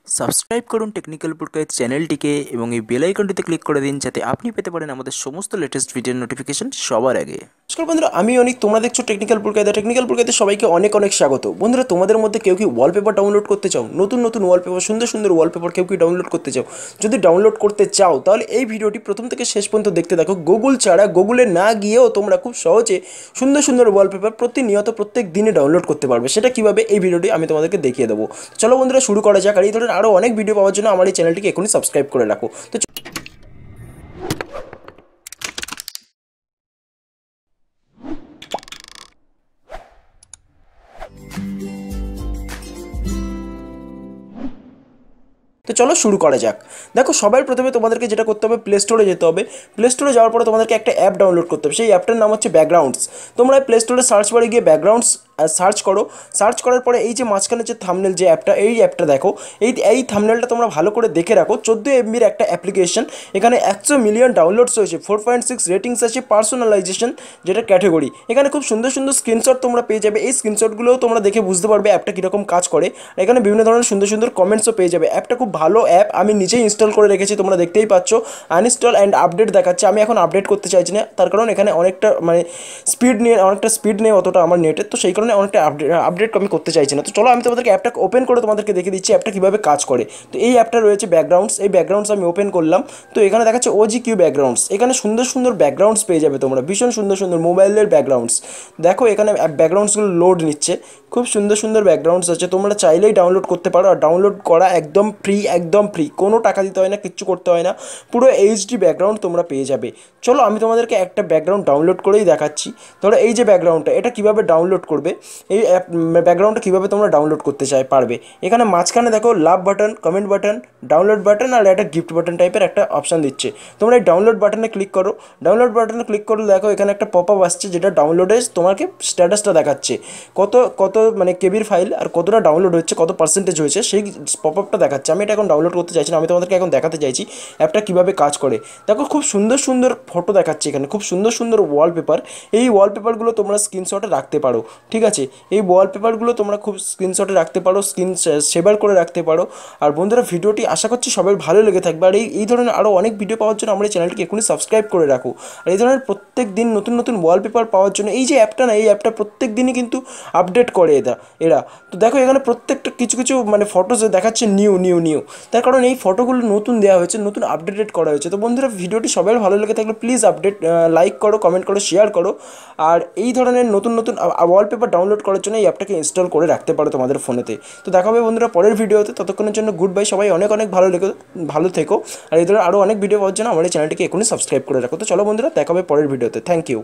Subscribe করুন technical Purkait চ্যানেলটিকে এবং এই বেল আইকনটিতে ক্লিক করে দিন যাতে আপনি পেতে পারেন আমাদের সমস্ত লেটেস্ট ভিডিওর নোটিফিকেশন সবার আগে। নমস্কার বন্ধুরা, আমি অনেক, তোমরা দেখছো টেকনিক্যাল পুরকাইতে সবাইকে অনেক অনেক স্বাগত। বন্ধুরা, তোমাদের মধ্যে কেউ কি ওয়ালপেপার ডাউনলোড করতে চাও? নতুন নতুন ওয়ালপেপার, সুন্দর সুন্দর ওয়ালপেপার কেউ কি ডাউনলোড করতে চাও? যদি ডাউনলোড করতে চাও তাহলে এই ভিডিওটি প্রথম থেকে শেষ পর্যন্ত দেখতে থাকো। গুগল ছাড়া, গুগলে না গিয়েও তোমরা খুব সহজে সুন্দর সুন্দর ওয়ালপেপার প্রতিনিয়ত প্রত্যেক দিনে ডাউনলোড করতে পারবে। সেটা কীভাবে, এই ভিডিওটি আমি তোমাদেরকে দেখিয়ে দেবো। চলো বন্ধুরা, শুরু করা যাক। আর এই ধরনের আরও অনেক ভিডিও পাওয়ার জন্য আমার এই চ্যানেলটিকে এখনই সাবস্ক্রাইব করে রাখো। তো চলো শুরু করা যাক। দেখো, সবার প্রথমে তোমাদেরকে যেটা করতে হবে, প্লে স্টোরে যেতে হবে। প্লে স্টোরে যাওয়ার পরে তোমাদেরকে একটা অ্যাপ ডাউনলোড করতে হবে। সেই অ্যাপটার নাম হচ্ছে ব্যাকগ্রাউন্ডস। তোমরা প্লে স্টোরে সার্চ বারে গিয়ে ব্যাকগ্রাউন্ডস সার্চ করো। সার্চ করার পরে এই যে মাঝখানে যে থাম্বনেল, যে অ্যাপটা, এই অ্যাপটা দেখো। এই থাম্বনেলটা তোমরা ভালো করে দেখে রাখো। 14 MBর একটা অ্যাপ্লিকেশন। এখানে 100 মিলিয়ন ডাউনলোডস হয়েছে, 4.6 রেটিংস আছে, পার্সোনালাইজেশন যেটা ক্যাটাগরি। এখানে খুব সুন্দর সুন্দর স্ক্রিনশট তোমরা পেয়ে যাবে। এই স্ক্রিনশটগুলোও তোমরা দেখে বুঝতে পারবে অ্যাপটা কীরকম কাজ করে। এখানে বিভিন্ন ধরনের সুন্দর সুন্দর কমেন্টসও পেয়ে যাবে। অ্যাপটা খুব ভালো অ্যাপ, আমি নিজেই ইনস্টল করে রেখেছি, তোমরা দেখতেই পাচ্ছ। আনইনস্টল অ্যান্ড আপডেট দেখাচ্ছে। আমি এখন আপডেট করতে চাইছি না, তার কারণ এখানে অনেকটা স্পিড নেই অতটা আমার নেটের, তো সেই কারণে অনেকটা আপডেট আমি করতে চাইছি না। তো চলো আমি তোমাদেরকে অ্যাপটা ওপেন করে তোমাদেরকে দেখিয়ে দিচ্ছি অ্যাপটা কীভাবে কাজ করে। তো এই অ্যাপটা রয়েছে ব্যাকগ্রাউন্ডস। এই ব্যাকগ্রাউন্ডস আমি ওপেন করলাম। তো এখানে দেখাচ্ছে OGQ ব্যাকগ্রাউন্ডস। এখানে সুন্দর সুন্দর ব্যাকগ্রাউন্ডস পেয়ে যাবে তোমরা, ভীষণ সুন্দর সুন্দর মোবাইলের ব্যাকগ্রাউন্ডস। দেখো এখানে ব্যাকগ্রাউন্ডসগুলো লোড নিচ্ছে। খুব সুন্দর সুন্দর ব্যাকগ্রাউন্ডস আছে, তোমরা চাইলেই ডাউনলোড করতে পারো। আর ডাউনলোড করা একদম ফ্রি, একদম ফ্রি, কোনো টাকা দিতে হয় না, কিচ্ছু করতে হয় না। পুরো HD ব্যাকগ্রাউন্ড তোমরা পেয়ে যাবে। চলো আমি তোমাদেরকে একটা ব্যাকগ্রাউন্ড ডাউনলোড করেই দেখাচ্ছি। ধরো এই যে ব্যাকগ্রাউন্ডটা, এটা কীভাবে ডাউনলোড করবে, এই ব্যাকগ্রাউন্ডটা কীভাবে তোমরা ডাউনলোড করতে পারবে। এখানে মাঝখানে দেখো love button, comment button, download button আর একটা গিফট বাটন টাইপের একটা অপশান দিচ্ছে। তোমরা এই ডাউনলোড বাটনে ক্লিক করো। ডাউনলোড বাটনে ক্লিক করলে দেখো এখানে একটা পপ আপ আসছে, যেটা ডাউনলোডে তোমাকে স্ট্যাটাসটা দেখাচ্ছে। কত কত মানে কেবির ফাইল আর কতটা ডাউনলোড হচ্ছে, কত পার্সেন্টেজ হয়েছে, সেই পপ আপটা দেখাচ্ছে। আমি এটা এখন ডাউনলোড করতে চাইছি না, আমি তোমাদেরকে এখন দেখাতে চাইছি অ্যাপটা কীভাবে কাজ করে। দেখো খুব সুন্দর সুন্দর ফটো দেখাচ্ছে এখানে, খুব সুন্দর সুন্দর ওয়ালপেপার। এই ওয়ালপেপারগুলো তোমরা স্ক্রিনশটে রাখতে পারো, ঠিক আছে। এই ওয়ালপেপারগুলো তোমরা খুব স্ক্রিনশটে রাখতে পারো, স্ক্রিন সেভার করে রাখতে পারো। আর বন্ধুরা, ভিডিওটি আশা করছি সবাই ভালো লেগে থাকবে। আর এই ধরনের আরও অনেক ভিডিও পাওয়ার জন্য আমার এই চ্যানেলটিকে এখনই সাবস্ক্রাইব করে রাখো। আর এই ধরনের প্রত্যেক দিন নতুন নতুন ওয়ালপেপার পাওয়ার জন্য এই যে অ্যাপটা না, এই অ্যাপটা প্রত্যেক দিনই কিন্তু আপডেট করে এরা। তো দেখো এখানে প্রত্যেকটা কিছু কিছু মানে ফটোস দেখাচ্ছে নিউ নিউ নিউ, তার কারণ এই ফটোগুলো নতুন দেওয়া হয়েছে, নতুন আপডেটেড করা হয়েছে। তো বন্ধুরা, ভিডিওটি সবাই ভালো লেগে থাকলে প্লিজ লাইক করো, কমেন্ট করো, শেয়ার করো। আর এই ধরনের নতুন নতুন ওয়ালপেপার ডাউনলোড করার জন্য এই অ্যাপটাকে ইনস্টল করে রাখতে পারো তোমাদের ফোনেতে। তো দেখা হবে বন্ধুরা পরের ভিডিওতে, ততক্ষণের জন্য গুড বাই। সবাই অনেক অনেক ভালো থেকো। আর এই ধরনের আরও অনেক ভিডিও পাওয়ার জন্য আমার এই চ্যানেলটিকে এখনই সাবস্ক্রাইব করে রাখো। তো চলো বন্ধুরা, দেখা হবে পরের ভিডিওতে। Thank you.